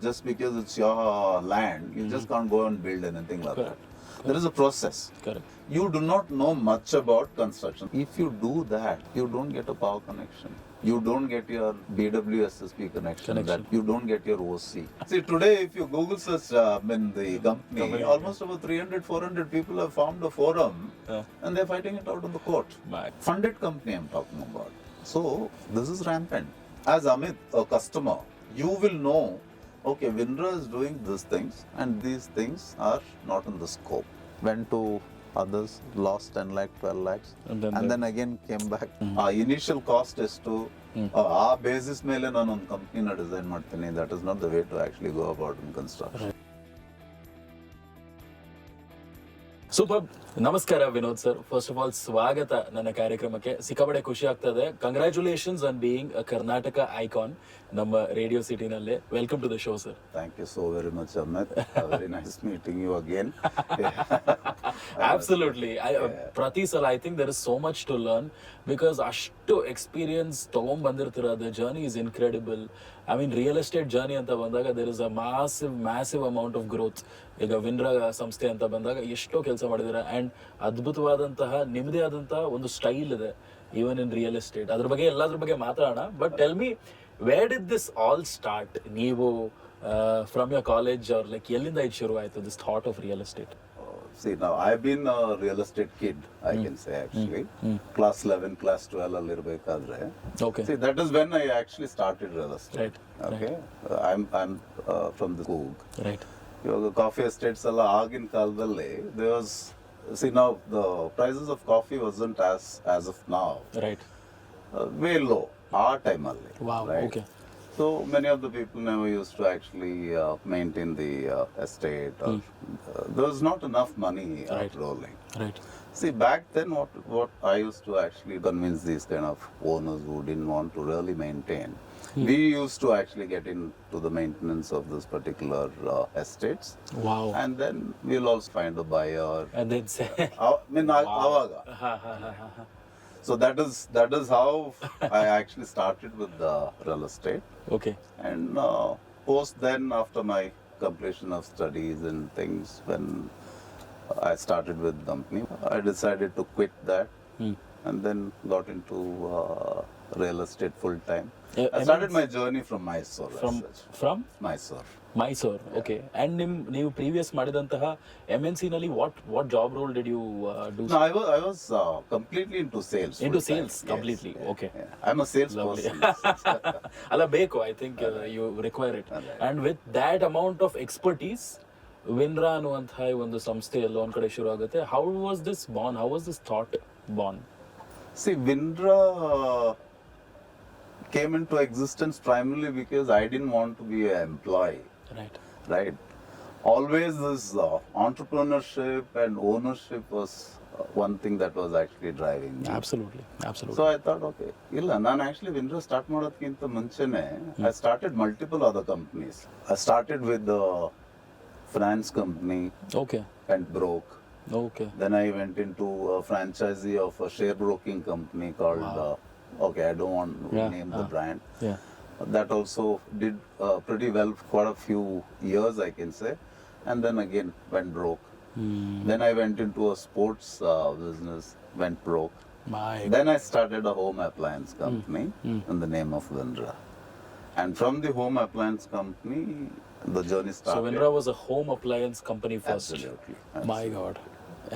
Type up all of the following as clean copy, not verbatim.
Just because it's your land, you just can't go and build anything like that. There is a process. Correct. You do not know much about construction. If you do that, you don't get a power connection. You don't get your BWSSP connection. That you don't get your OC. See, today if you Google search in the company, almost about 300, 400 people have formed a forum and they're fighting it out in the court. Funded company I'm talking about. So this is rampant. As Amit, a customer, you will know, okay, Vinra is doing these things and these things are not in the scope. Went to others, lost 10 lakh, 12 lakhs and then again came back. Our initial cost is to ಆ basis ಮೇಲೆ ನಾನು ಒಂದು ಕಂಪ್ನಿನ design ಮಾಡ್ತೀನಿ. That is not the way to actually go about in construction. Super. ನಮಸ್ಕಾರ Vinod sir. First of all ಸ್ವಾಗತ ನನ್ನ ಕಾರ್ಯಕ್ರಮಕ್ಕೆ. ಸಿಕ್ಕಾಪಟ್ಟೆ ಖುಷಿ ಆಗ್ತದೆ. Congratulations on being a Karnataka icon ನಮ್ಮ ರೇಡಿಯೋ ಸಿಟಿನಲ್ಲಿ. Welcome to the show sir. Thank you so very much Amit. Very nice meeting you again. Absolutely. ಪ್ರತಿ ಸಲ I think there is so much to learn because ಅಷ್ಟು experience ತಗೊಂಡ್ಬಂದಿರ್ತೀರ. The journey is incredible. I mean real estate journey ಅಂತ ಬಂದಾಗ there is a massive amount of growth. ಈಗ ವಿನ್ರಾ ಸಂಸ್ಥೆ ಅಂತ ಬಂದಾಗ ಎಷ್ಟೋ ಕೆಲಸ ಮಾಡಿದ್ದಾರೆ ಅಂಡ್ ಅದ್ಭುತವಾದಂತಹ ನಿಮ್ಮದೇ ಆದಂತಹ ಒಂದು ಸ್ಟೈಲ್ ಇದೆ ಈವನ್ ಇನ್ ರಿಯಲ್ ಎಸ್ಟೇಟ್. ಅದ್ರ ಬಗ್ಗೆ ಎಲ್ಲದ್ರ ಬಗ್ಗೆ ಮಾತಾಡೋಣ. But tell me, where did this all start? ನೀವು from your college or like ಎಲ್ಲಿಂದ ಇದು ಶುರು ಆಯ್ತು this thought of real estate? See, now I've been a real estate kid, I can say actually. Class 11, class 12 allirbekadre. Okay. See, that is when I actually started real estate. Right. Okay. I'm from the Coog. Right. ಇವಾಗ coffee estates ಎಲ್ಲ ಆಗಿನ ಕಾಲದಲ್ಲಿ there was, see now the prices of coffee wasn't as of now. Right. Way low ಆ ಟೈಮಲ್ಲಿ. Wow. Right? Okay. So many of the people never used to actually maintain the estate. Or, there was not enough money rolling. Right. See, back then what I used to actually convince these kind of owners who didn't want to really maintain, we used to actually get into the maintenance of this particular estates. Wow. And then we'll also find a buyer. And then say, Avaga. So that is how I actually started with the real estate. Okay. And post then, after my completion of studies and things, when I started with the company, I decided to quit that and then got into real estate full time. I started my journey from Mysore. From Mysore. Mysore. Okay. And ನೀವು previous ಮಾಡಿದಂತಹ MNC ನಲ್ಲಿ what job role did you do? No, I was completely into sales. Into sales completely. Yes, okay. Yeah. I'm a sales person. ಅಲ್ಲ ಬೇಕು, I think you require it. And with that amount of expertise Vinra ಅನ್ನುವಂತಹ ಒಂದು ಸಂಸ್ಥೆ ಎಲ್ಲ ಒಂದ್ ಕಡೆ ಶುರು ಆಗುತ್ತೆ. How was this born? How was this thought born? See, Vinra came into existence primarily because I didn't want to be an employee. Right. Always this entrepreneurship and ownership was one thing that was actually driving me. Absolutely. So I thought, okay, ನಾನು actually Vinra start ಮಾಡೋದಕ್ಕಿಂತ ಮುಂಚೆನೆ I started multiple other companies. I started with the finance company. Okay. Went broke. Okay. Then I went into a franchisee of a share broking company called okay, I don't want to name the brand. Yeah. That also did pretty well for quite a few years, I can say. And then again went broke. Then I went into a sports business, went broke. Then I started a home appliance company in the name of Vindra. And from the home appliance company, the journey started. So Vinra was a home appliance company first. Absolutely. My God.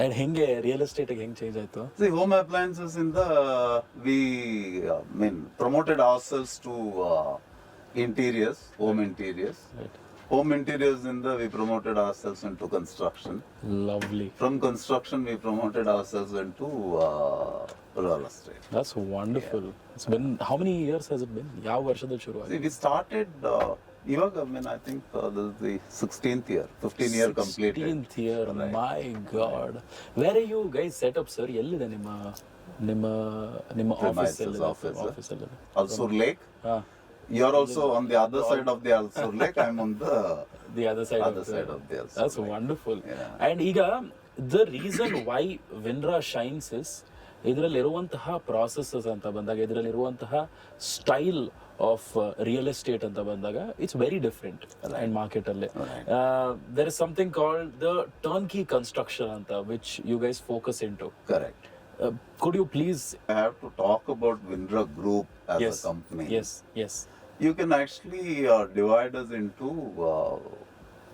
And ಹೆಂಗೆ real estate ಹೆಂಗೆ change ಆಯ್ತು? See, home appliances we promoted ourselves to interiors, home interiors. Right. Home interiors we promoted ourselves into construction. Lovely. From construction, we promoted ourselves into real estate. That's wonderful. Yeah. It's been, how many years has it been? ಯಾವ ವರ್ಷದಲ್ಲಿ ಶುರು ಆಯ್ತು? See, we started ಇವಾಗ I think this is the 16th year, 15 year completed. 16th year, right. My God. Where are you guys set up, sir? ಎಲ್ಲಿದೆ ನಿಮ್ಮ office? Office ಅಲ್ಲಿ Alsur Lake. You're also on the other side of the Alsur Lake. I'm on the other side of the Alsur That's Lake. Wonderful. Yeah. And ಈಗ the reason why Vinra shines is ಇದರಲ್ಲಿರುವಂತಹ processes ಅಂತ ಬಂದಾಗ, ಇದರಲ್ಲಿರುವಂತಹ style of real estate ಅಂತ ಬಂದಾಗ it's very different and market ಅಲ್ಲಿ there is something called the turnkey construction ಅಂತ which you guys focus in to. Correct. Could you please? I have to talk about Vinra Group as Yes. a company. Yes. You can actually divide us into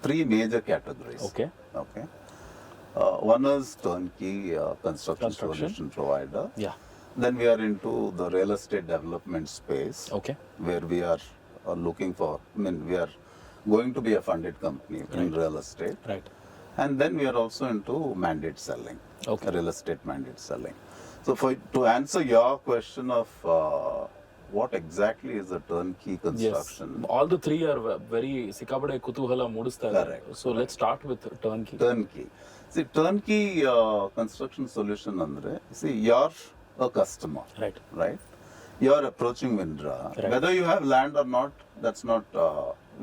three major categories. Okay. Okay. One is turnkey construction solution provider. Yeah. Then we are into the real estate development space, Okay. where we are looking for, we are going to be a funded company in real estate. Right. And then we are also into mandate selling, Okay. real estate mandate selling. So to answer your question of what exactly is a turnkey construction? Yes. All the three are very sikabade kutuhala mudistare. Correct. So let's start with turnkey. Turnkey. See, turnkey construction solution andre, see, you're a customer, Right. right? You're approaching Vindra. Right. Whether you have land or not, that's not,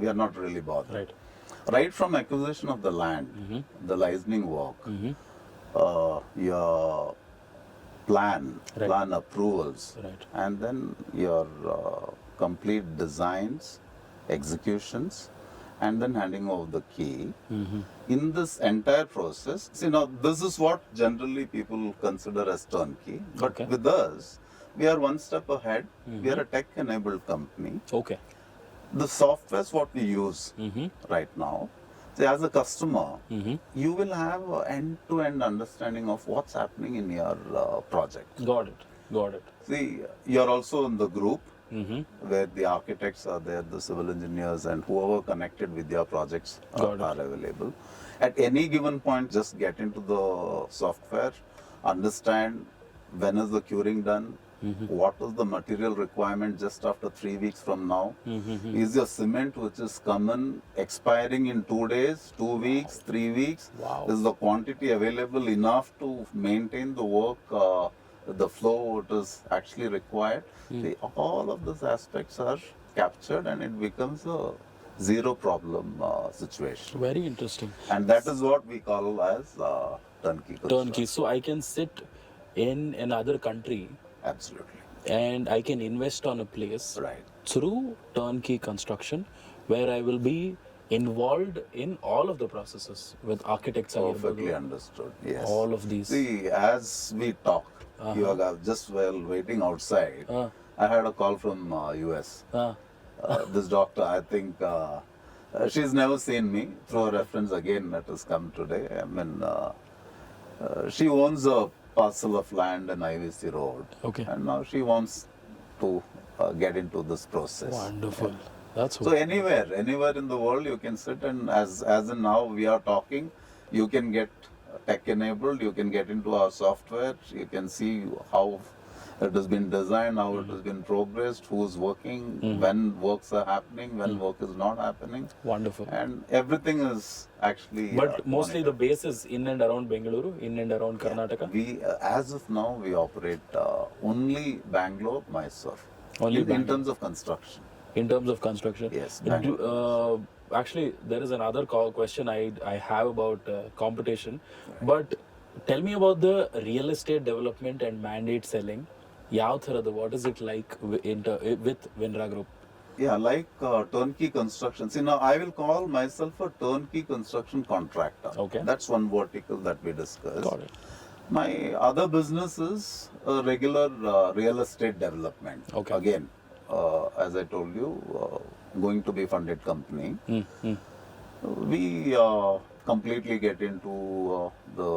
we are not really bothered. Right. Right from acquisition of the land, the licensing work, your plan approvals, Right. and then your complete designs, executions, and then handing over the key. In this entire process, see, now this is what generally people consider as turnkey, but Okay. with us, we are one step ahead. We are a tech-enabled company. Okay. The software what we use right now, see, as a customer, you will have an end-to-end understanding of what's happening in your project. Got it. See, you're also in the group where the architects are there, the civil engineers, and whoever connected with your projects are available. At any given point, just get into the software, understand when is the curing done, what is the material requirement just after 3 weeks from now. Is your cement which is common expiring in 2 days, 2 weeks, 3 weeks? Wow. Is the quantity available enough to maintain the work, the flow it is actually required? See, all of these aspects are captured and it becomes a zero problem situation. Very interesting. And that is what we call as turnkey construction. Turnkey. So I can sit in another country Absolutely. and I can invest on a place Right. through turnkey construction where I will be involved in all of the processes with architects. Perfectly understood. Yes. All of these. See, as we talk, you are just while waiting outside, I had a call from US. This doctor, I think, she's never seen me. Through a reference again, that has come today. She owns a parcel of land in IVC Road. Okay. And now she wants to get into this process. Wonderful. That's So anywhere in the world you can sit, and as in now we are talking, you can get tech enabled, you can get into our software, you can see how it has been designed, how it has been progressed, who's working, when works are happening, when work is not happening. wonderful. And everything is actually But mostly the monitored. base is in and around Bangalore, in and around Karnataka. We, as of now, we operate only Bangalore, Mysore. Only in Bangalore. terms of construction. In terms of construction. Yes, Actually, there is another question I have about competition. But tell me about the real estate development and mandate selling. What is it like with Vinra Group? Yeah, like turnkey construction. See, now I will call myself a turnkey construction contractor. Okay. That's one vertical that we discussed. Got it. My other business is a regular real estate development. Okay. Again, as I told you, going to be funded company. We completely get into the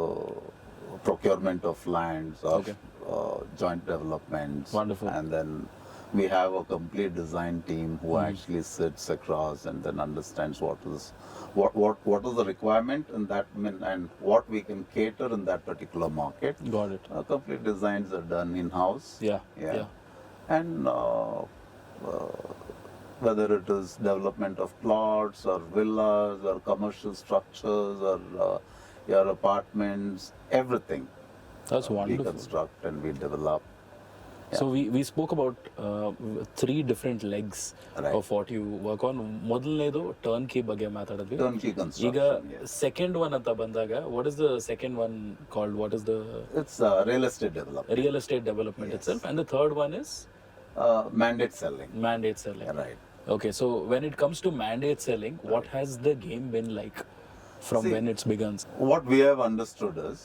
procurement of lands or Okay. joint developments. Wonderful. And then we have a complete design team who actually sits across and then understands what is the requirement in that and what we can cater in that particular market. Got it. Complete designs are done in house. Yeah. And whether it is development of plots or villas or commercial structures or your apartments, everything. That's We wonderful. construct and we develop. So we spoke about three different legs Right. of what you work on. ಮೊದಲನೇದು ಟರ್ನ್ಕಿ ಬಗ್ಗೆ ಮಾತಾಡಿದ್ವಿ. Turnkey ಈಗ construction. Yes. Second one ಅಂತ ಬಂದಾಗ what is the second one called, what is the It's real estate development. real estate development itself, and the third one is Mandate selling. mandate selling. Right. Okay, so when it comes to mandate selling, what has the game been like from See, when it's begun? What we have understood is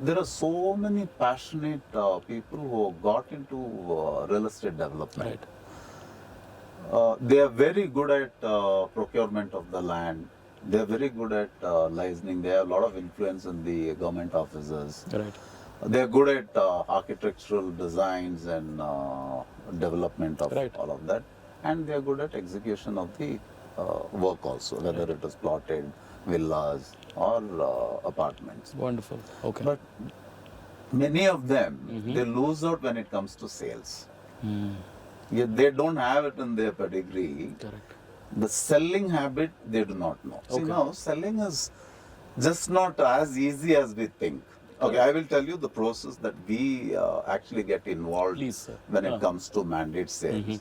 there are so many passionate people who got into real estate development. Right. They are very good at procurement of the land. They are very good at licensing. They have a lot of influence in the government offices. Right. They are good at architectural designs and development of Right. all of that. And they are good at execution of the work also, whether it is plotted villas or apartments. Wonderful. Okay. But many of them, they lose out when it comes to sales. Yeah, they don't have it in their pedigree. Correct. The selling habit, they do not know. See, Okay. now selling is just not as easy as we think. Okay, I will tell you the process that we actually get involved Please, sir. when it comes to mandate sales.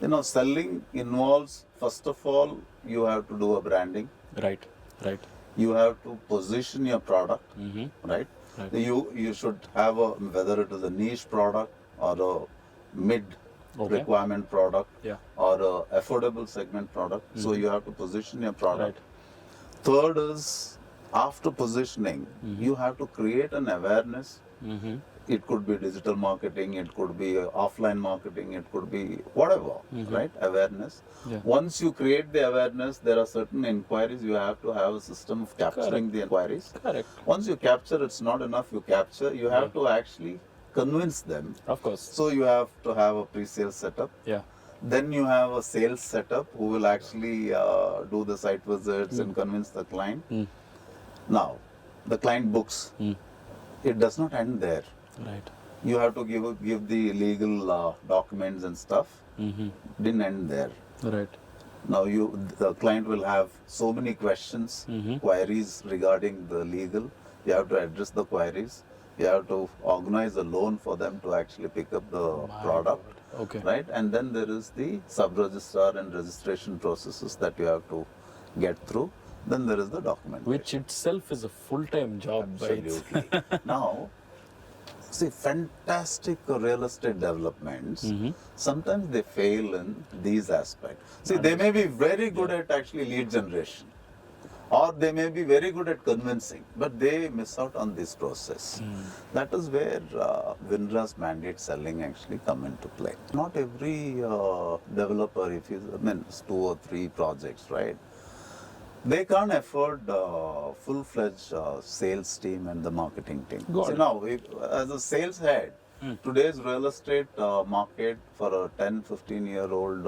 You know, selling involves, first of all, you have to do a branding. Right. Right. You have to position your product, right? Right. You should have a, whether it is a niche product or a mid Okay. requirement product Yeah. or a affordable segment product. So you have to position your product. Right. Third is, after positioning, you have to create an awareness. It could be digital marketing, it could be offline marketing, it could be whatever, right? Awareness. Yeah. Once you create the awareness, there are certain inquiries. You have to have a system of capturing the inquiries. Correct. Once you capture, it's not enough. You capture, you have to actually convince them. Of course. So you have to have a pre-sale setup. Yeah. Then you have a sales setup who will actually do the site visits and convince the client. Now, the client books. It does not end there. Right. You have to give the legal documents and stuff. Didn't end there. Right. Now the client will have so many questions, queries regarding the legal. You have to address the queries. You have to organize a loan for them to actually pick up the product. Okay. Right? And then there is the sub-registrar and registration processes that you have to get through. Then there is the document. Which itself is a full-time job. by its- Absolutely. Now, see, fantastic real estate developments, sometimes they fail in these aspects. See, they may be very good at actually lead generation, or they may be very good at convincing, but they miss out on this process. That is where Vinra's mandate selling actually come into play. Not every developer, if you, I mean, it's 2 or 3 projects, right? They can't afford full-fledged sales team and the marketing team. Got So it. now, as a sales head, today's real estate market for a 10-15-year-old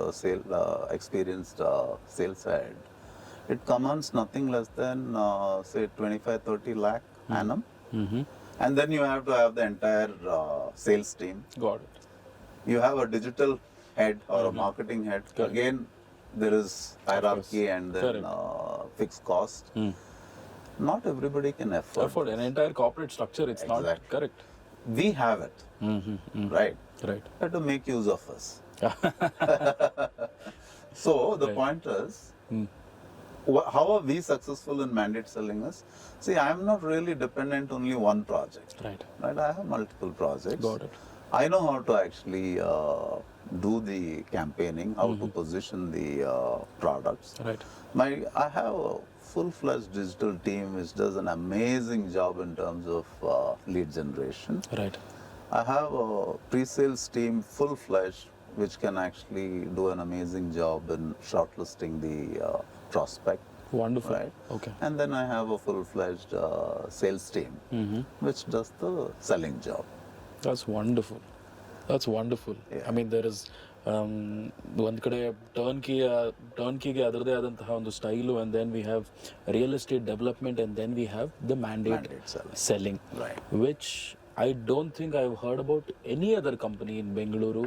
experienced sales head, it commands nothing less than say 25-30 lakh annum. And then you have to have the entire sales team. Got it. You have a digital head or a marketing head. Correct. Again, there is hierarchy and then Correct. fixed cost. Not everybody can afford. Afford an entire corporate structure. It's not Exactly. correct. We have it, right? Right. Have to make use of us. So the Right. point is, how are we successful in mandate selling us? See, I am not really dependent only one project. Right. Right? I have multiple projects. Got it. I know how to actually do the campaigning, how to position the products. Right. I have a full-fledged digital team which does an amazing job in terms of lead generation. Right. I have a pre-sales team full-fledged which can actually do an amazing job in shortlisting the prospect. Wonderful. Right. Okay. And then I have a full-fledged sales team which does the selling job. That's wonderful. That's wonderful. Yeah. I mean, there is ಒಂದು ಕಡೆ ಟರ್ನ್ಕಿಗೆ ಅದರದೇ ಆದಂತಹ ಒಂದು style, and then we have real estate development, and then we have the mandate selling, Right. which I don't think I've heard about any other company in Bangalore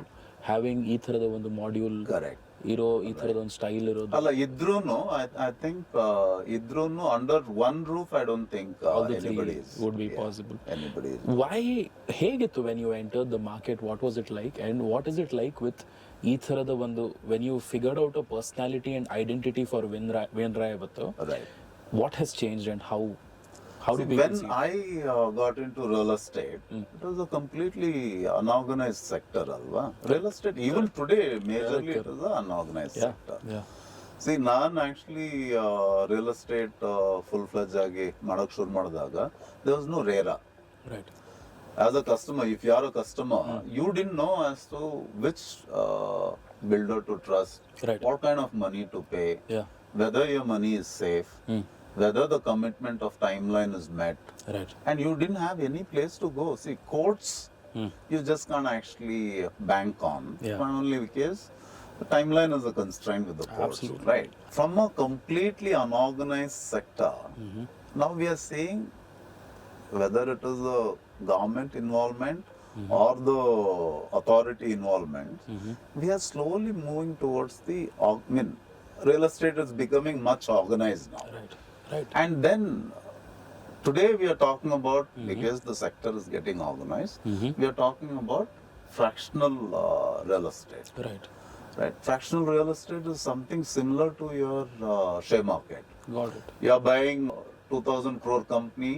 having ಈ ಥರದ ಒಂದು module. Correct. ಇರೋ ಈ ಥರದ ಒಂದು style ಇರೋದು. ಅಲ್ಲ ಇದ್ರೂನು ಐ ಥಿಂಕ್ ಇದ್ರೂನು under one roof I don't think anybody would be possible. Anybody Why ಹೇಗಿತ್ತು when you entered the market? What was it like? And what is it like with ಈ ಥರದ ಒಂದು when you figured out a personality and identity for Vinra ಇವತ್ತು, right. what has changed and how do people When see it? I got into real estate, it was a completely unorganized sector, alva. Real estate, even today, majorly it is an unorganized sector. Yeah. See, ನಾನು actually real estate full-fledged ಆಗಿ ಮಾಡಕ್ ಶುರು ಮಾಡಿದಾಗ, there was no RERA. Right. As a customer, if you are a customer, you didn't know as to which builder to trust, Right. what kind of money to pay, Yeah. whether your money is safe, whether the commitment of timeline is met, Right. and you didn't have any place to go. See, courts, you just can't actually bank on, Yeah. only because the timeline is a constraint with the courts, Absolutely. right? From a completely unorganized sector, now we are seeing whether it is the government involvement or the authority involvement, we are slowly moving towards the, real estate is becoming much organized now. Right. Right. And then today we are talking about, because the sector is getting organized, we are talking about fractional real estate. Right. Right? Fractional real estate is something similar to your share market. Got it. You are buying 2,000 crore company,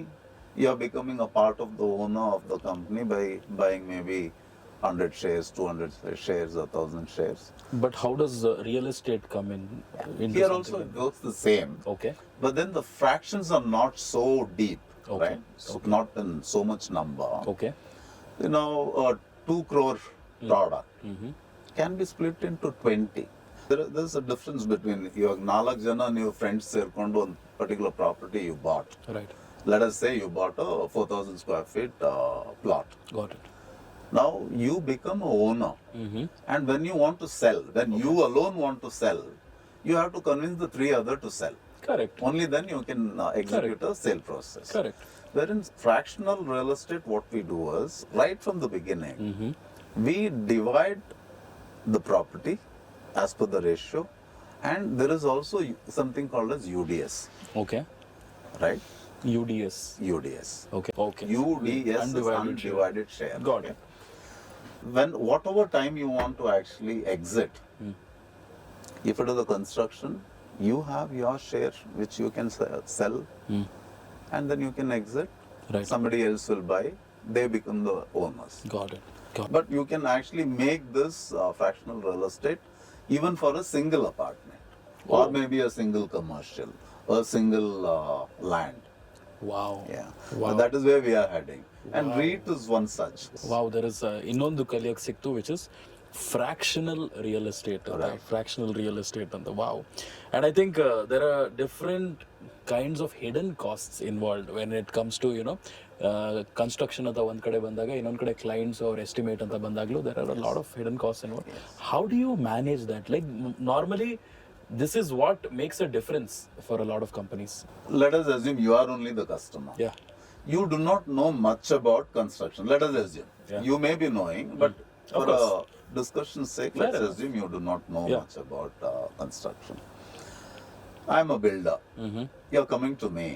you are becoming a part of the owner of the company by buying maybe 100 shares, 200 shares, 1,000 shares. But how does real estate come in? Into Here something also like it works the same. that? Okay. But then the fractions are not so deep, Okay. right? So not in so much number. Okay. You know, a 2 crore product can be split into 20. There's a difference between your ನಾಲ್ಕು ಜನ ನೀವು friends ಸೇರ್ಕೊಂಡು ಒಂದು particular property you bought. Right. Let us say you bought a 4,000 square feet plot. Got it. Now you become a owner, and when you want to sell, when you alone want to sell, you have to convince the 3 other to sell. Correct. Only then you can execute a sale process. Correct. Wherein fractional real estate, what we do is, right from the beginning, we divide the property as per the ratio, and there is also something called as UDS, Okay. right? UDS. UDS. Okay. Okay. UDS is undivided share. Got it. When whatever time you want to actually exit, if it is a construction, you have your share which you can sell, and then you can exit. Right. Somebody else will buy. They become the owners. Got it. Got it. But you can actually make this fractional real estate even for a single apartment, or maybe a single commercial, or a single land. Wow. Yeah. Wow. So that is where we are heading. And REIT is one such. Wow, there is ಇನ್ನೊಂದು ಕಲಿಯಕ್ಕೆ ಸಿಕ್ತು, which is fractional real estate. Right. Fractional real estate ಅಂತ. Wow. And I think there are different kinds of hidden costs involved when it comes to, construction ಅಂತ ಒಂದ್ ಕಡೆ ಬಂದಾಗ, ಇನ್ನೊಂದ್ ಕಡೆ clients or estimate ಅಂತ ಬಂದಾಗ್ಲೂ there are a lot of hidden costs involved. How do you manage that? Like normally this is what makes a difference for a lot of companies. Let us assume you are only the customer. Yeah. You do not know much about construction. Let us assume. Yeah. You may be knowing, but for course. a discussion's sake, Fair let's enough. assume you do not know Yeah. much about construction. I'm a builder. You're coming to me.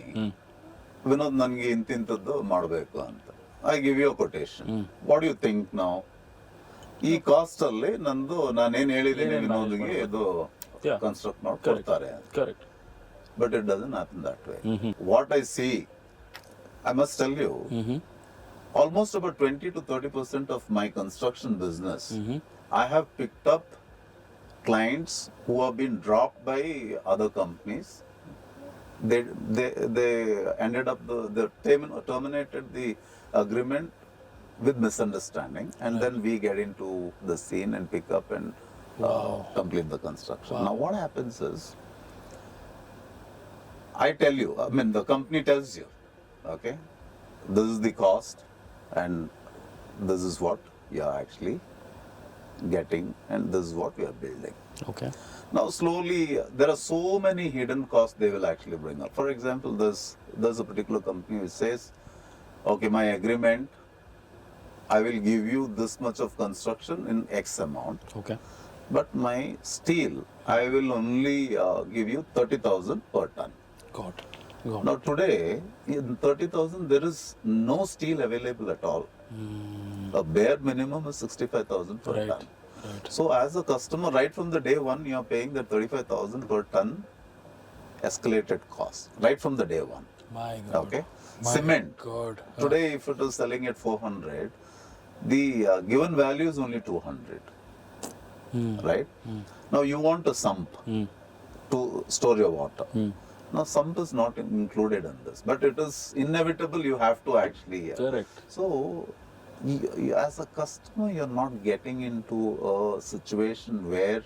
Vinod, ನನಗೆ ಇಂತಿಂತದ್ದು ಮಾಡಬೇಕು ಅಂತ. I give you a quotation. What do you think now? ಈ cost ಅಲ್ಲಿ ನಂದು ನಾನೇನ್ ಹೇಳಿದ್ದೀನಿ ವಿನೋದ್ಗೆ ಇದು Yeah. Construct ಮಾಡಿ ಕೊಡ್ತಾರೆ. Correct. But it doesn't happen that way. What I see, I must tell you, almost about 20 to 30% of my construction business, I have picked up clients who have been dropped by other companies. They ended up they terminated the agreement with misunderstanding, and then we get into the scene and pick up and complete the construction. Now what happens is, I tell you, the company tells you, okay, this is the cost and this is what you are actually getting and this is what we are building. Okay. Now slowly, there are so many hidden costs they will actually bring up. For example, there's a particular company which says, okay, my agreement, I will give you this much of construction in X amount. Okay. but my steel, I will only give you 30,000 per ton. Got it. Got Now today, in 30,000, there is no steel available at all. A bare minimum is 65,000 per Right. ton. Right. So as a customer, right from the day one, you are paying that 35,000 per ton escalated cost, right from the day one. My God. Okay. My Cement. God. Today, if it is selling at 400, the given value is only 200. Right? Now you want a sump to store your water. Now sump is not included in this, but it is inevitable. You have to actually. Correct. So, as a customer, you're not getting into a situation where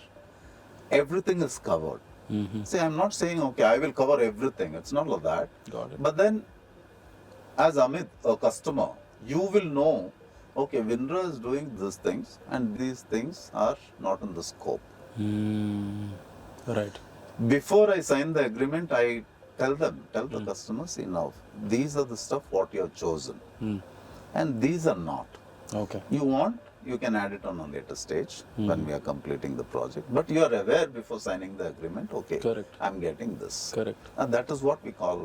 everything is covered. See, I'm not saying, okay, I will cover everything. It's not like that. Got it. But then, as Amit, a customer, you will know, okay, Vindra is doing these things and these things are not in the scope. Right. Before I sign the agreement, I tell the customer, see now, these are the stuff what you have chosen. And these are not. Okay. You want, you can add it on a later stage when we are completing the project. But you are aware before signing the agreement, okay, Correct. I'm getting this. Correct. And that is what we call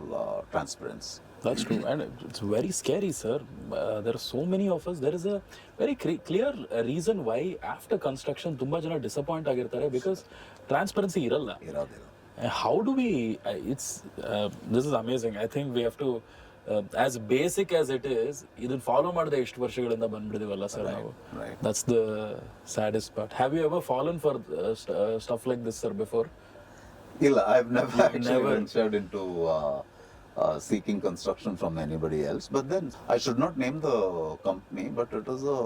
transparency. That's true, and it's very scary, sir. There are so many of us. There is a very clear reason why after construction, ತುಂಬಾ ಜನ disappoint ಆಗಿರ್ತಾರೆ because transparency ಇರಲ್ಲ. ಇರೋದಿಲ್ಲ. How do we? This is amazing. I think we have to, as basic as it is, ಇದನ್ನ follow ಮಾಡದೆ ಎಷ್ಟು ವರ್ಷಗಳಿಂದ ಬಂದ್ಬಿಡಿದೀವಲ್ಲ sir ನಾವು. Right. That's the saddest part. Have you ever fallen for stuff like this, sir, before? Illa, I've never actually ventured into seeking construction from anybody else. But then I should not name the company, but it is a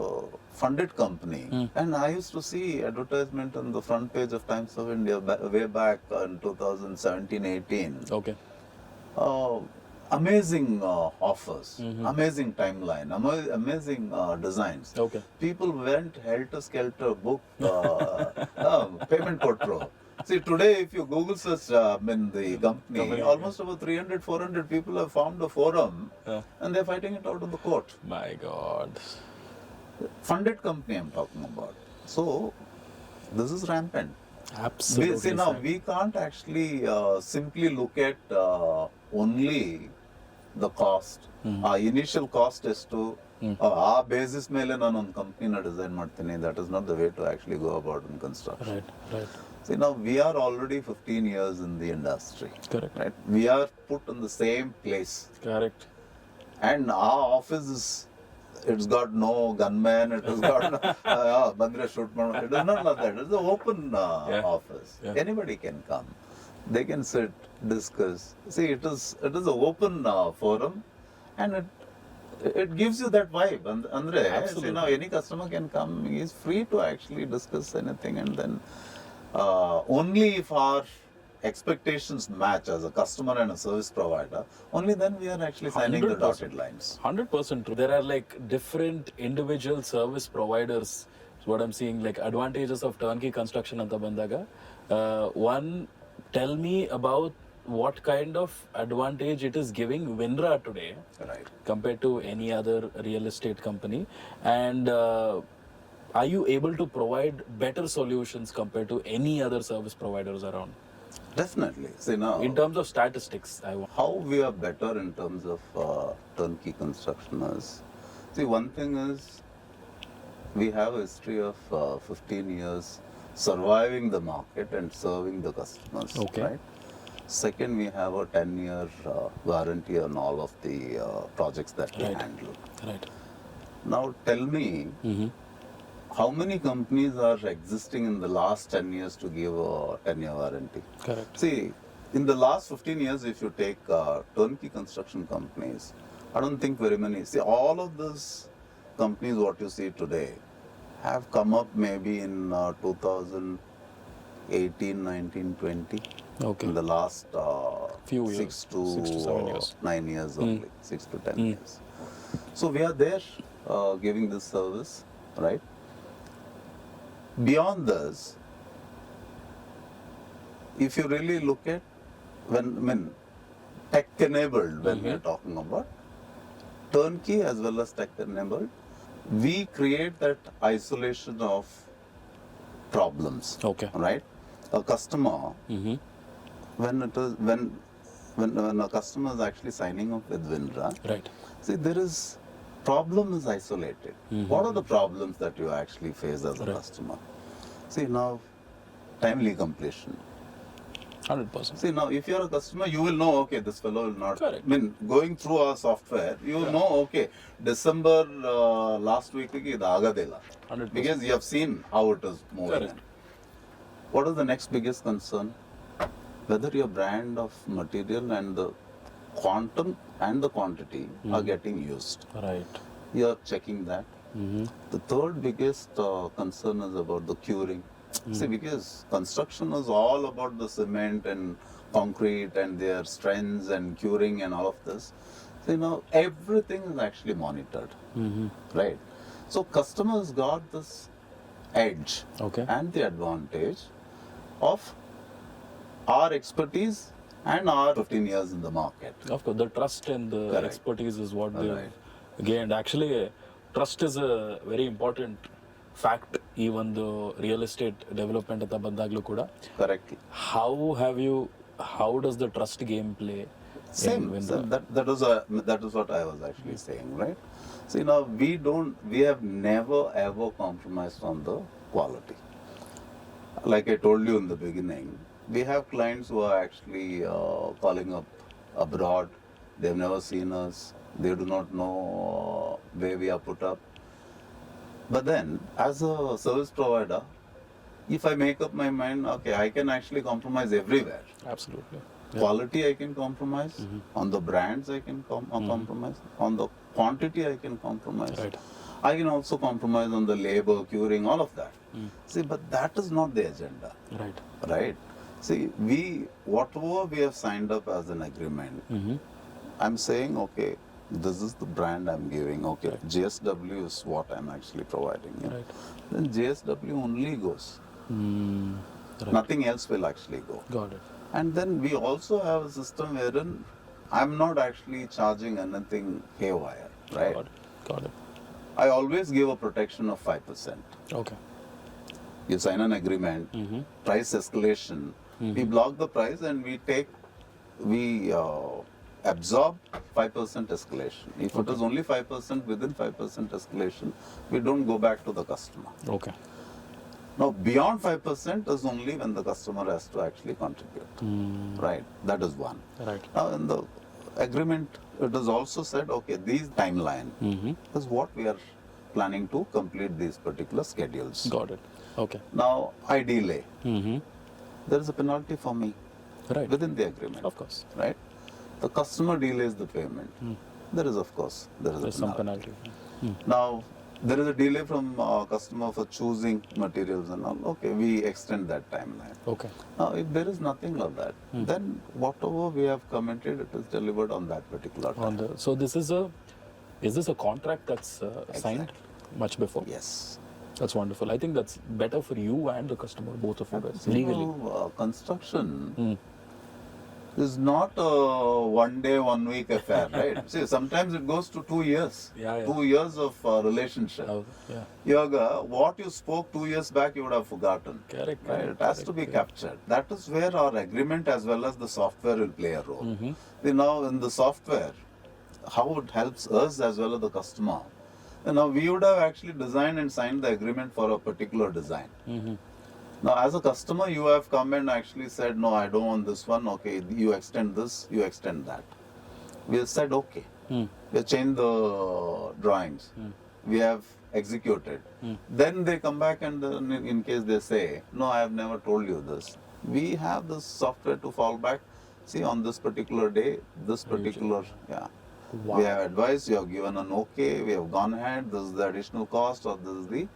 funded company. And I used to see advertisement on the front page of Times of India way back in 2017-18. Okay. Amazing offers, amazing timeline, amazing designs. Okay. People went helter-skelter, booked payment control. See, today if you Google search in the company, almost about 300, 400 people have formed a forum and they're fighting it out in the court. My God. Funded company I'm talking about. So, this is rampant. Absolutely. See, now we can't actually simply look at only the cost. Our initial cost is to ಆ basis ಮೇಲೆ ನಾನು ಒಂದು ಕಂಪ್ನಿನ design ಮಾಡ್ತೀನಿ. That is not the way to actually go about in construction. Right, right. See, now we are already 15 years in the industry. Correct. Right? We are put in the same place. Correct. And our office is, it's got no gunman, it has got no, Bandra shoot, it is not like that. It's an open office. Yeah. Anybody can come. They can sit, discuss. See, it is an open forum and it gives you that vibe. Andre, see, now any customer can come, he is free to actually discuss anything, and then only if our expectations match as a customer and a service provider, only then we are actually signing the 100%. dotted lines. 100% true. There are like different individual service providers. Is what I'm seeing, like advantages of turnkey construction anta bandaga. One, tell me about what kind of advantage it is giving Vinra today Right. compared to any other real estate company, and are you able to provide better solutions compared to any other service providers around? Definitely. See, now In terms of statistics, I want. how we are better in terms of turnkey construction is, see, one thing is we have a history of 15 years surviving the market and serving the customers. Okay. Right? Second, we have a 10-year warranty on all of the projects that we Right. handle. Right. Now, tell me, how many companies are existing in the last 10 years to give a 10-year warranty? Correct. See, in the last 15 years, if you take turnkey construction companies, I don't think very many. See, all of these companies, what you see today, have come up maybe in 2018, 19, 20. Okay. In the last Few years. 6 to 7 years. 9 years only, 6 to 10 years. So we are there giving this service, right? Beyond this, if you really look at tech enabled, when we are talking about turnkey as well as tech enabled, we create that isolation of problems. Okay. Right? A customer, Mm-hmm. when a customer is actually signing up with Vinra, Right. see, there is problem is isolated. What are the problems that you actually face as a Right. customer? See, now, timely completion. 100%. See, now, if you're a customer, you will know, okay, this fellow will not. Correct. I mean, going through our software, you will know, okay, December last week, ಇದು ಆಗೋದಿಲ್ಲ. 100%. Because you have seen how it is moving. Correct. What is the next biggest concern? Whether your brand of material and the quantum and the quantity are getting used. Right. You are checking that. Mm-hmm. The third biggest concern is about the curing. See, because construction is all about the cement and concrete and their strengths and curing and all of this. So, everything is actually monitored. Mm-hmm. Right? So, customers got this edge Okay. and the advantage of our expertise and our 15 years in the market. Of course, the trust and the Correct. expertise is what they Right. gained. Actually, trust is a very important fact, even the real estate development at Bandaglu Kuda. Correctly. How does the trust game play? Same. in So Vinra? that is what I was actually saying, right? See, we have never ever compromised on the quality. Like I told you in the beginning, we have clients who are actually calling up abroad. They've never seen us. They do not know where we are put up. But then, as a service provider, if I make up my mind, okay, I can actually compromise everywhere. Absolutely. Quality I can compromise, on the brands I can compromise, on the quantity I can compromise. Right. I can also compromise on the labor, curing, all of that. See, but that is not the agenda, Right. right? See, whatever we have signed up as an agreement, I'm saying, okay, this is the brand I'm giving, okay, Right. GSW is what I'm actually providing. Right. Then GSW only goes. Right. Nothing else will actually go. Got it. And then we also have a system wherein I'm not actually charging anything haywire, right? Got it. I always give a protection of 5%. Okay. You sign an agreement, price escalation, we block the price and we absorb 5% escalation. If it is only 5%, within 5% escalation, we don't go back to the customer. Okay. Now, beyond 5% is only when the customer has to actually contribute. Right? That is one. Right. Now, in the agreement, it is also said, okay, these timeline is what we are planning to complete these particular schedules. Got it. Okay. Now, I delay. Mm-hmm. There is a penalty for me Right. within the agreement. Of course. Right? The customer delays the payment. There is, of course, There's a some penalty. penalty. Now, there is a delay from customer for choosing materials and all. Okay, we extend that timeline. Okay. Now, if there is nothing like that, then whatever we have committed, it is delivered on that particular time. So this is this a contract that's signed much before? Yes. That's wonderful. I think that's better for you and the customer, both of you guys, You legally. know, construction is not a 1 day, 1 week affair, right? See, sometimes it goes to 2 years. Yeah, yeah. 2 years of relationship. Oh, yeah. What you spoke 2 years back, you would have forgotten. Correct. Right? It has to be captured. That is where our agreement as well as the software will play a role. See, now in the software, how it helps us as well as the customer. Now we would have actually designed and signed the agreement for a particular design. Now as a customer, you have come and actually said, no, I don't want this one. Okay, you extend this, you extend that. We have said, okay. We have changed the drawings. We have executed. Then they come back and in case they say, no, I have never told you this. We have this software to fall back. See, on this particular day, this particular, Wow. we have advised, you have given an okay, we have gone ahead, this is the additional cost or this is the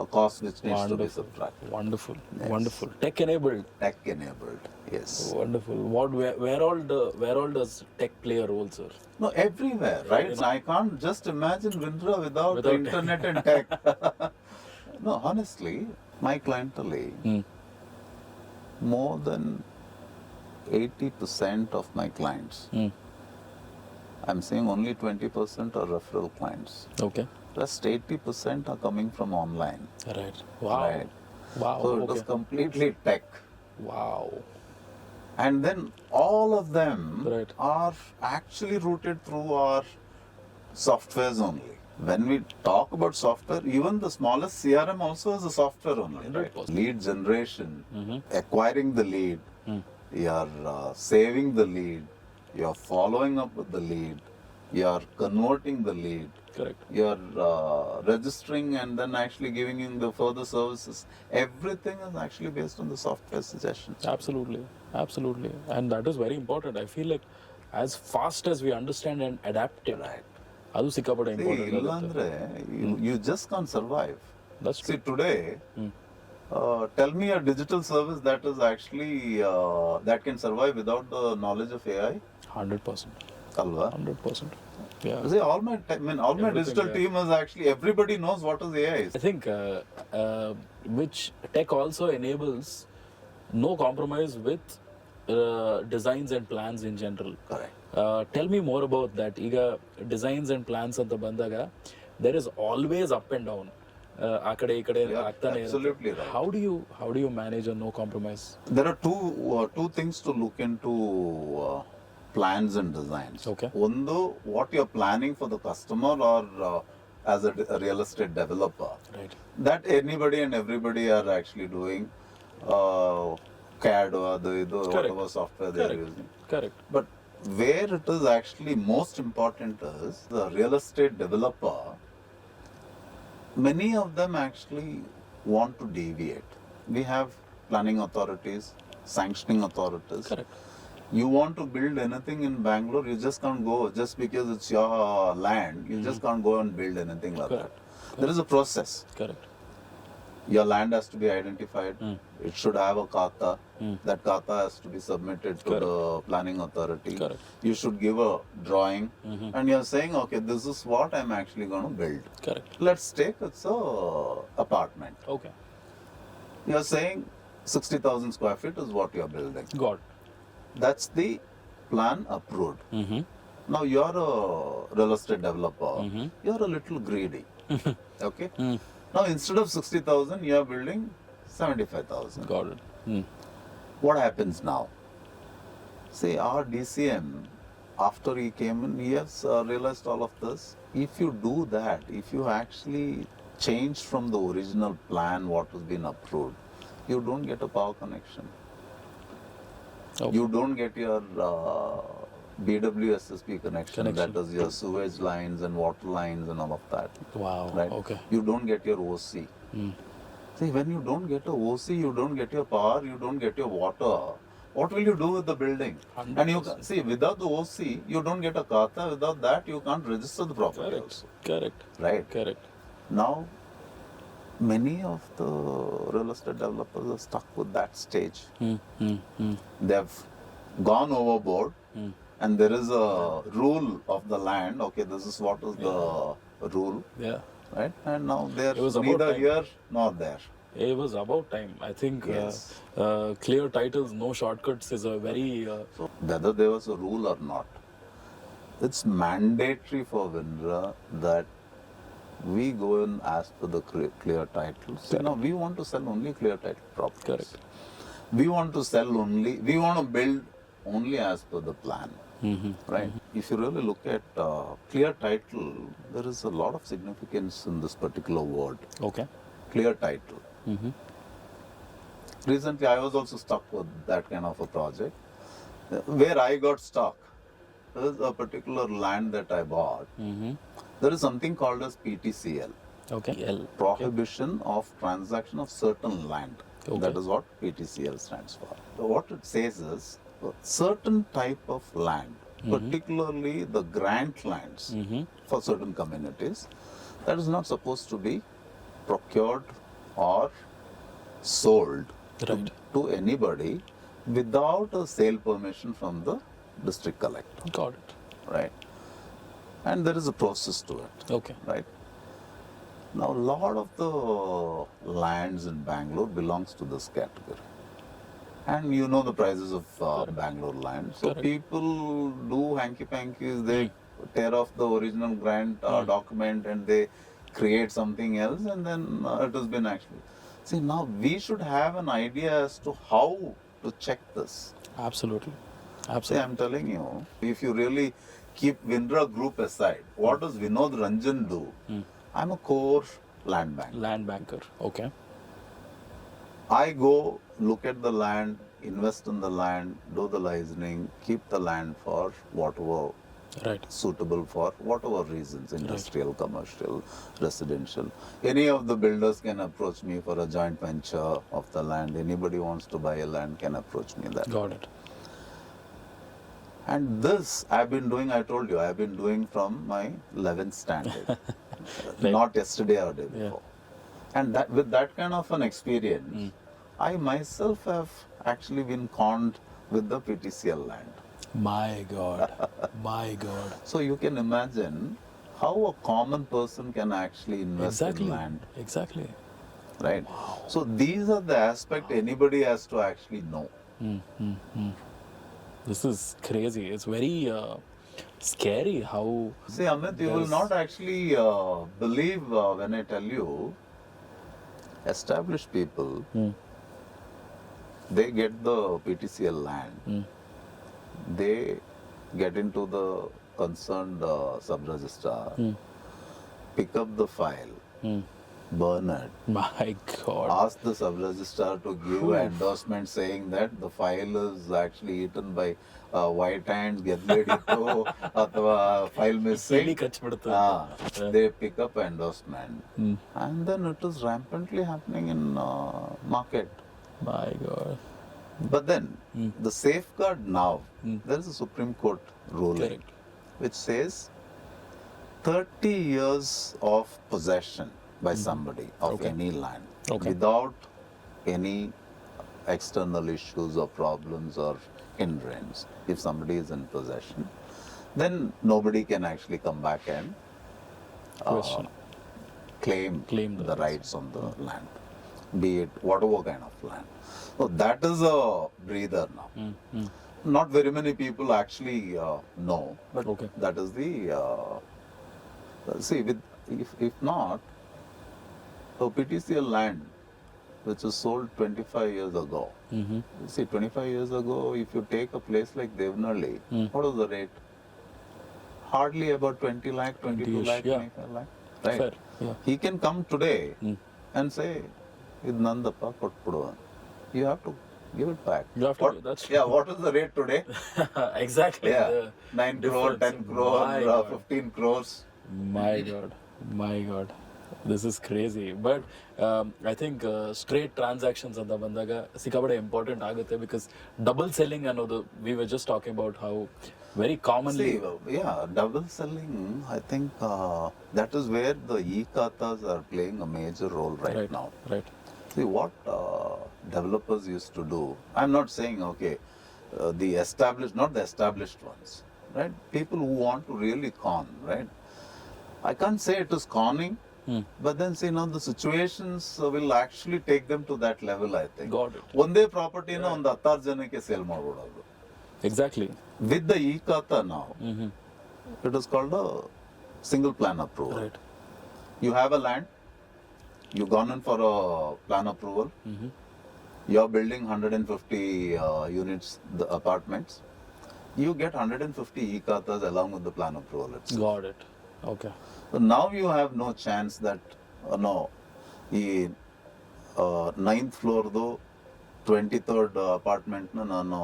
cost which needs to be subtracted. Wonderful. Yes. Wonderful. Tech enabled. Tech enabled, yes. Wonderful. Where all does tech play a role, sir? No, everywhere, right? I can't just imagine Vindra without internet and tech. No, honestly, my clientele, more than 80% of my clients, I'm saying only 20% are referral clients. Okay. Rest 80% are coming from online. Right. Wow. Right. Wow. So it was Okay. completely tech. Wow. And then all of them Right. are actually rooted through our softwares only. When we talk about software, even the smallest CRM also is a software only, right? 100%. Lead generation, Mm-hmm. acquiring the lead, you're saving the lead, you're following up with the lead, you're converting the lead, Correct. you're registering and then actually giving in the further services. Everything is actually based on the software suggestion. Absolutely. Absolutely. And that is very important. I feel like as fast as we understand and adapt it, Right. ಅದು ಸಿಕ್ಕಾಪಟ್ಟೆ See, important ಆಗುತ್ತೆ. illandre, you just can't survive. That's See, true. today, tell me a digital service that is actually that can survive without the knowledge of AI. 100%. Alva. 100%. Yeah. See, all my Everything, digital yeah. team is actually everybody knows what is AI is. I think which tech also enables no compromise with designs and plans in general. Correct. Tell me more about that. ಈಗ designs and plans ಅಂತ ಬಂದಾಗ there is always up and down. ಆ ಕಡೆ ಈ ಕಡೆ Yeah, ಆಗ್ತಾನೆ absolutely right. How do you manage a no compromise? There are two things to look into plans and designs. Okay. One, what you're planning for the customer or as a real estate developer. Right. That anybody and everybody are actually doing. CAD or whatever software they are Correct. using. Correct. But where it is actually most important is the real estate developer. Many of them actually want to deviate. We have planning authorities, sanctioning authorities. Correct. You want to build anything in Bangalore, you just can't go just because it's your land. You just can't go and build anything like Correct. that. There is a process. Correct. Your land has to be identified. It should have a kata. That kata has to be submitted to the planning authority. Correct. You should give a drawing. And you're saying, okay, this is what I'm actually going to build. Correct. Let's take it's a apartment. Okay. You're saying 60,000 square feet is what you're building. Got it. That's the plan approved. Mm-hmm. Now you're a real estate developer. You're a little greedy. Okay. Now instead of 60,000, you are building 75,000. Got it. What happens now? See, our DCM, after he came in, he has realized all of this. If you do that, if you actually change from the original plan what has been approved, you don't get a power connection. Okay. You don't get your BWSSP connection, that is your sewage lines and water lines and all of that. Wow. Right? Okay. You don't get your OC. See, when you don't get a OC, you don't get your power, you don't get your water. What will you do with the building? 100%. And you see, without the OC, you don't get a kata. Without that, you can't register the property. Correct. Also. Correct. Right? Correct. Now, many of the real estate developers are stuck with that stage. They've gone overboard, and there is a rule of the land. Okay, this is what is the rule, Yeah. right? And now they're It was about neither time. here nor there. It was about time. I think Yes. clear titles, no shortcuts is a very So whether there was a rule or not, it's mandatory for Vindra that we go and ask for the clear titles. You know, we want to sell only clear title properties. Correct. We want to sell only, we want to build only as per the plan. Right? If you really look at clear title, there is a lot of significance in this particular word. okay. Clear title. Recently, I was also stuck with that kind of a project. Where I got stuck is a particular land that I bought. There is something called as PTCL, Okay. L. Prohibition of Transaction of Certain Land. Okay. That is what PTCL stands for. So what it says is, certain type of land, particularly the grant lands for certain communities, that is not supposed to be procured or sold Right. to anybody without a sale permission from the district collector, Got it. right? And there is a process to it, Okay. right? Now, a lot of the lands in Bangalore belongs to this category. And you know the prices of Bangalore land. So Correct. people do hanky-pankies, they tear off the original grant document and they create something else, and then it has been actually. See, now we should have an idea as to how to check this. Absolutely. See, Absolutely. I'm telling you, if you really keep Vinra Group aside, what does Vinod Ranjan do? I'm a core land bank. Land banker. Okay. I go look at the land, invest in the land, do the licensing, keep the land for whatever Right. suitable for whatever reasons, industrial, commercial, residential. Any of the builders can approach me for a joint venture of the land. Anybody wants to buy a land can approach me that. Got it. And this I've been doing, I told you, I've been doing from my 11th standard. Not yesterday or day before. And that, with that kind of an experience, I myself have actually been conned with the PTCL land. My God. My God. So you can imagine how a common person can actually invest Exactly. in land, Exactly. right? So these are the aspect anybody has to actually know. This is crazy. It's very scary how. See, Amit, you will not actually believe when I tell you, established people, they get the PTCL land, they get into the concerned sub-registrar, pick up the file, burn it, My God. ask the sub-registrar to give endorsement saying that the file is actually eaten by white ants, ಗೆದ್ಲೇಡಿತ್ತು ಅಥವಾ file missing. Really ಕಚ್ಬಿಡುತ್ತೆ. They pick up endorsement, and then it is rampantly happening in market. My God. But then the safeguard now, there is a Supreme Court ruling Correct. which says 30 years of possession by somebody of any land without any external issues or problems or hindrance. If somebody is in possession, then nobody can actually come back and Question. claim the the rights on the land, be it whatever kind of land. So that is a breather now. Not very many people actually know, but Okay. that is the see. With if not, the PTCL land, which is sold 25 years ago. See, 25 years ago, if you take a place like Devnalli, what is the rate? Hardly about 20 lakh, 22 20-ish, lakh, yeah. 25 lakh. Right? Fair. Yeah. He can come today and say, "Idu nandappa kotpudu." You have to give it back. You have to What, give- that's yeah, what is the rate today? Exactly. Yeah, The 9 crore, difference. 10 crore, My God. 15 crores. My God. My God. This is crazy. But I think straight transactions ಅಂತ ಬಂದಾಗ ಸಿಕ್ಕಾಪಟ್ಟೆ important ಆಗುತ್ತೆ because double selling ಅನ್ನೋದು we were just talking about how very commonly See, yeah, double selling, I think that is where the e-khatas are playing a major role right now. Right See, what developers used to do, I'm not saying, okay, the established, not the established ones, right? People who want to really con, right? I can't say it is conning, but then see, now the situations will actually take them to that level, I think. Got it. ಒಂದೇ ಪ್ರಾಪರ್ಟಿನ ಒಂದು 10 ಜನಕ್ಕೆ sale ಮಾಡ್ಬಿಡೋದು. Exactly With the e-khata now, it is called a single plan approval. Right You have a land, you've gone in for a plan approval, you're building 150 units, the apartments, you get 150 e-khatas along with the plan approval itself. Got it okay So now you have no chance that, no, ಈ 9th ಫ್ಲೋರ್ದು 23rd ಅಪಾರ್ಟ್ಮೆಂಟ್ನ ನಾನು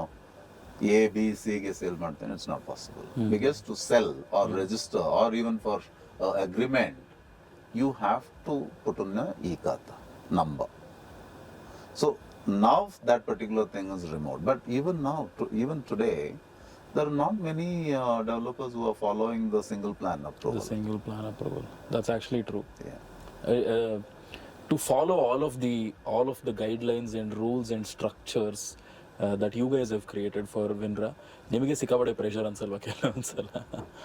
A B ಸಿಗೆ sale ಮಾಡ್ತೇನೆ. It's not possible because to sell or register or even for agreement you have to put in a e-khata number. So now that particular thing is removed. But even now, even today, there are not many developers who are following the single plan approval. The single plan approval. That's actually true. Yeah. To follow all of the guidelines and rules and structures that you guys have created for Vinra, ನಿಮಗೆ ಸಿಕ್ಕಾಪಟ್ಟೆ pressure ಅನ್ಸಲ್ವಾ ಕೆಲವೊಂದ್ಸಲ?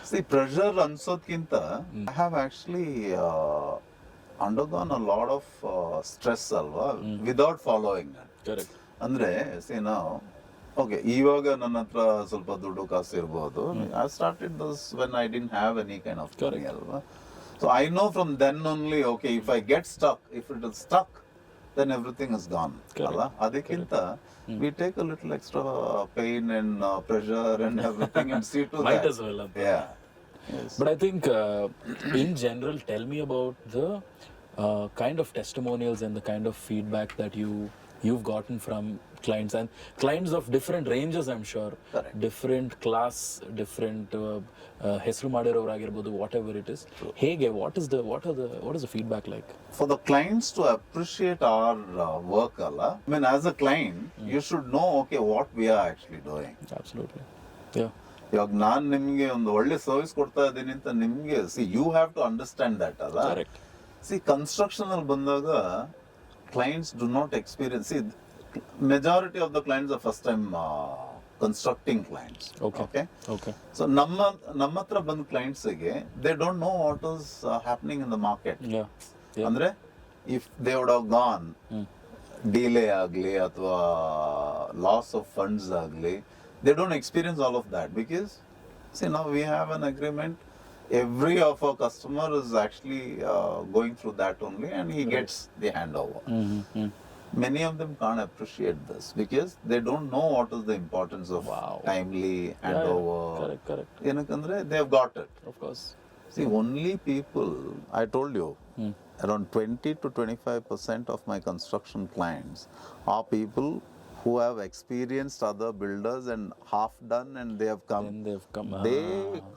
See, pressure ಅನ್ಸೋದ್ಕಿಂತ I have actually undergone a lot of stress ಅಲ್ವಾ without following it. Correct. ಅಂದ್ರೆ see now, okay, ಇವಾಗ ನನ್ನ ಹತ್ರ ಸ್ವಲ್ಪ ದುಡ್ಡು ಕಾಸು ಇರ್ಬೋದು. I started this when I didn't have any kind of money ಅಲ್ವಾ. So I know from then only, okay, if I get stuck, if it is stuck, then everything is gone. ಅಲ್ಲ ಅದಕ್ಕಿಂತ we take a little extra pain and pressure and everything and see to Might that. as well. Yeah. Yes. But I think, in general, tell me about the kind of testimonials and the kind of feedback that you've gotten from clients, and clients of different ranges, I'm sure. Correct. Different class, different ಹೆಸರು ಮಾಡಿರೋರಾಗಿರ್ಬೋದು, whatever it is. ಹೇಗೆ what is the feedback like? For the clients to appreciate our work, Allah, I mean, as a client, you should know, okay, what we are actually doing. Absolutely. Yeah. ಇವಾಗ ನಾನು ನಿಮಗೆ ಒಂದು ಒಳ್ಳೆ service ಕೊಡ್ತಾ ಇದ್ದೀನಿ ಅಂತ ನಿಮಗೆ you have to understand that ಅಲ್ಲ. Correct. ಕನ್ಸ್ಟ್ರಕ್ಷನ್ ಅಲ್ಲಿ ಬಂದಾಗ clients do not experience majority of the clients are first time constructing clients. Okay. So ನಮ್ಮ ಹತ್ರ ಬಂದ ಕ್ಲೈಂಟ್ಸ್ಗೆ they don't know what is happening in the market. Yeah. ಅಂದ್ರೆ if they would have gone, delay ಆಗಲಿ ಅಥವಾ loss of funds ಆಗಲಿ, they don't experience all of that because see, now we have an agreement. Every of our customer is actually going through that only, and he gets the handover. Many of them can't appreciate this because they don't know what is the importance of timely handover. Correct. Enakandre they have got it. Of course. See, only people, I told you, around 20 to 25% of my construction clients are people who have experienced other builders and half done, and they have come. Then they've come. They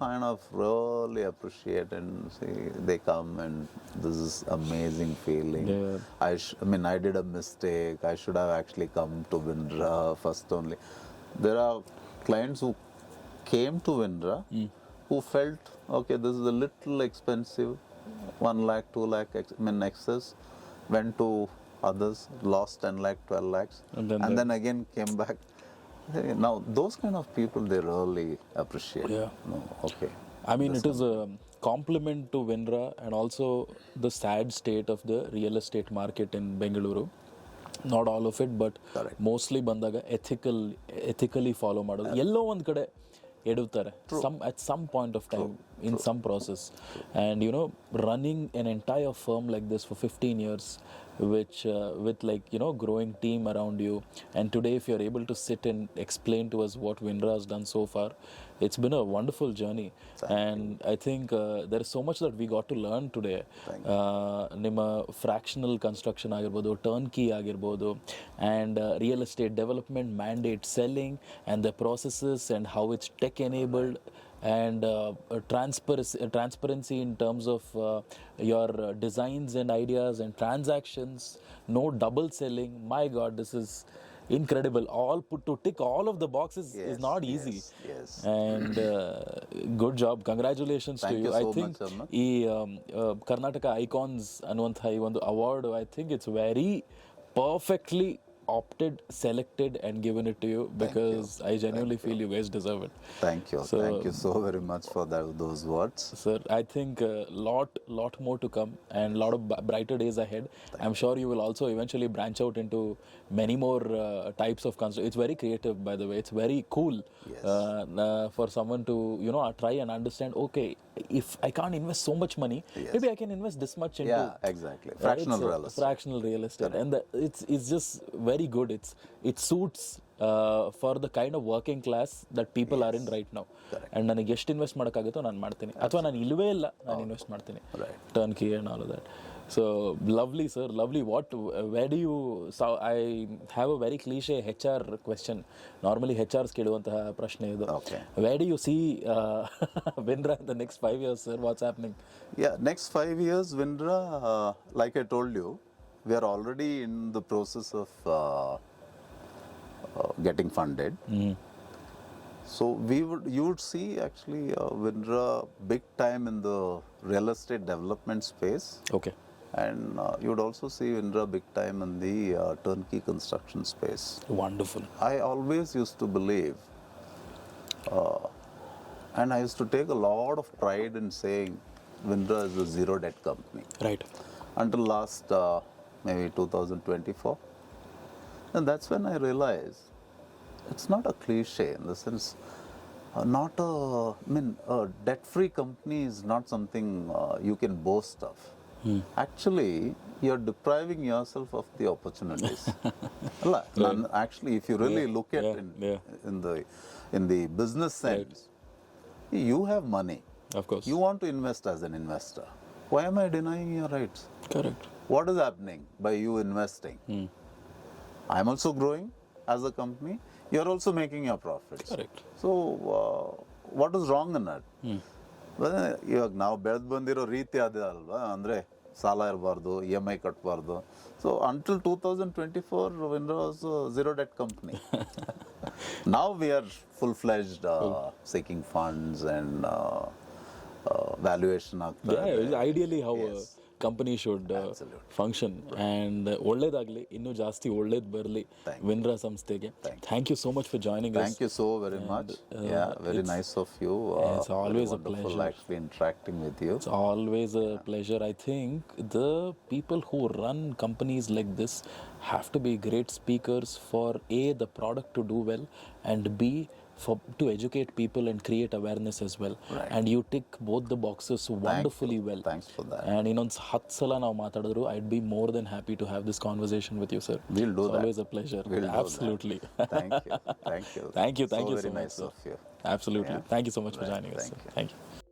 kind of really appreciate and say, they come and this is amazing feeling. Yeah. I mean, I did a mistake. I should have actually come to Vindra first only. There are clients who came to Vindra who felt, okay, this is a little expensive, 1 lakh, 2 lakh, excess, went to others, lost 10 lakh, 12 lakhs, and then again came back. Now those kind of people, they really appreciate. Yeah. No, okay. I mean, it is a compliment to Vinra and also the sad state of the real estate market in Bangalore. Not all of it, but Correct. mostly ಬಂದಾಗ ethically follow ಮಾಡೋದು ಎಲ್ಲೋ ಒಂದು ಕಡೆ ಎಡುತ್ತಾರೆ at some point of time in some process. And running an entire firm like this for 15 years with growing team around you, and today if you're able to sit and explain to us what Vinra has done so far, it's been a wonderful journey. And I think there is so much that we got to learn today. ನಿಮ್ಮ fractional construction ಆಗಿರ್ಬೋದು, turnkey ಆಗಿರ್ಬೋದು, and real estate development, mandate selling, and the processes and how it's tech enabled, and transparency in terms of your designs and ideas and transactions, no double selling. My God, this is incredible. All put to tick all of the boxes is not easy. Yes. And good job, congratulations Thank to you you. I so think much, Amma. ಈ Karnataka icons ಅನ್ನುವಂಥ ಈ ಒಂದು award, I think it's very perfectly opted, selected and given it to you because I genuinely feel you guys deserve it. Thank you. Thank you so very much for those words. Sir, I think lot more to come and lot of brighter days ahead. I'm sure you will also eventually branch out into many more types of construction. It's very creative, by the way. It's very cool. Yes. For someone to try and understand, okay, if I can't invest so much money, maybe I can invest this much into Exactly. Fractional real estate. Fractional real estate. And it's just very good. It suits for the kind of working class that people are in right now. Correct. And ನನಗೆ ಎಷ್ಟು invest ಮಾಡೋಕ್ಕಾಗುತ್ತೋ ನಾನು ಮಾಡ್ತೀನಿ, ಅಥವಾ ನಾನು ಇಲ್ಲವೇ ಇಲ್ಲ ನಾನು invest ಮಾಡ್ತೀನಿ. Turnkey and all of that. So lovely, sir, lovely. Where do you, so I have a very cliche HR question. Normally HRs ಕೇಳುವಂತಹ ಪ್ರಶ್ನೆ ಇದು. Okay. Where do you see Vinra in the next 5 years, sir? What's happening? Yeah, next 5 years, Vindra, like I told you, we are already in the process of getting funded. So you would see actually Vinra big time in the real estate development space. Okay. And you would also see Vinra big time in the turnkey construction space. Wonderful. I always used to believe, and I used to take a lot of pride in saying Vinra is a zero debt company. Right. Until last maybe 2024. And that's when I realized it's not a cliche in the sense, a debt-free company is not something you can boast of. Actually, you're depriving yourself of the opportunities. ಅಲ್ಲ, actually, if you really look at in the business sense, you have money. Of course. You want to invest as an investor. Why am I denying your rights? Correct. What is happening by you investing? I'm also growing as a company. You're also making your profits. Correct. So, what is wrong in that? ಇವಾಗ ನಾವು ಬೆಳೆದು ಬಂದಿರೋ ರೀತಿ ಅದೇ ಅಲ್ವಾ, ಅಂದರೆ ಸಾಲ ಇರಬಾರ್ದು, EMI ಕಟ್ಟಬಾರ್ದು. So until 2024 Vinra was a zero debt company. Now we are full-fledged seeking funds and valuation ಆಗ್ತಾ ಇದೆ. Ideally how a company should function, and ಒಳ್ಳೇದಾಗ್ಲಿ, ಇನ್ನೂ ಜಾಸ್ತಿ ಒಳ್ಳೇದು ಬರಲಿ ವಿನ್ರಾ ಸಂಸ್ಥೆಗೆ. Thank you so much for joining us. Thank you so very much. Very nice of you. It's always a pleasure actually interacting with you. It's always a pleasure. I think the people who run companies like this have to be great speakers for A, the product to do well, and B, to educate people and create awareness as well. Right. And you tick both the boxes wonderfully well. Thanks for that. And ಇನ್ನೊಂದು 10 ಸಲ ನಾವು ಮಾತಾಡಿದ್ರು, I'd be more than happy to have this conversation with you, sir. We'll do it's that. Always a pleasure. We'll Absolutely. Do that. Thank you. Thank you. Thank you so very very much, nice sir. of you. Absolutely. Yeah. Thank you so much for Right. joining us. Thank you. Thank you.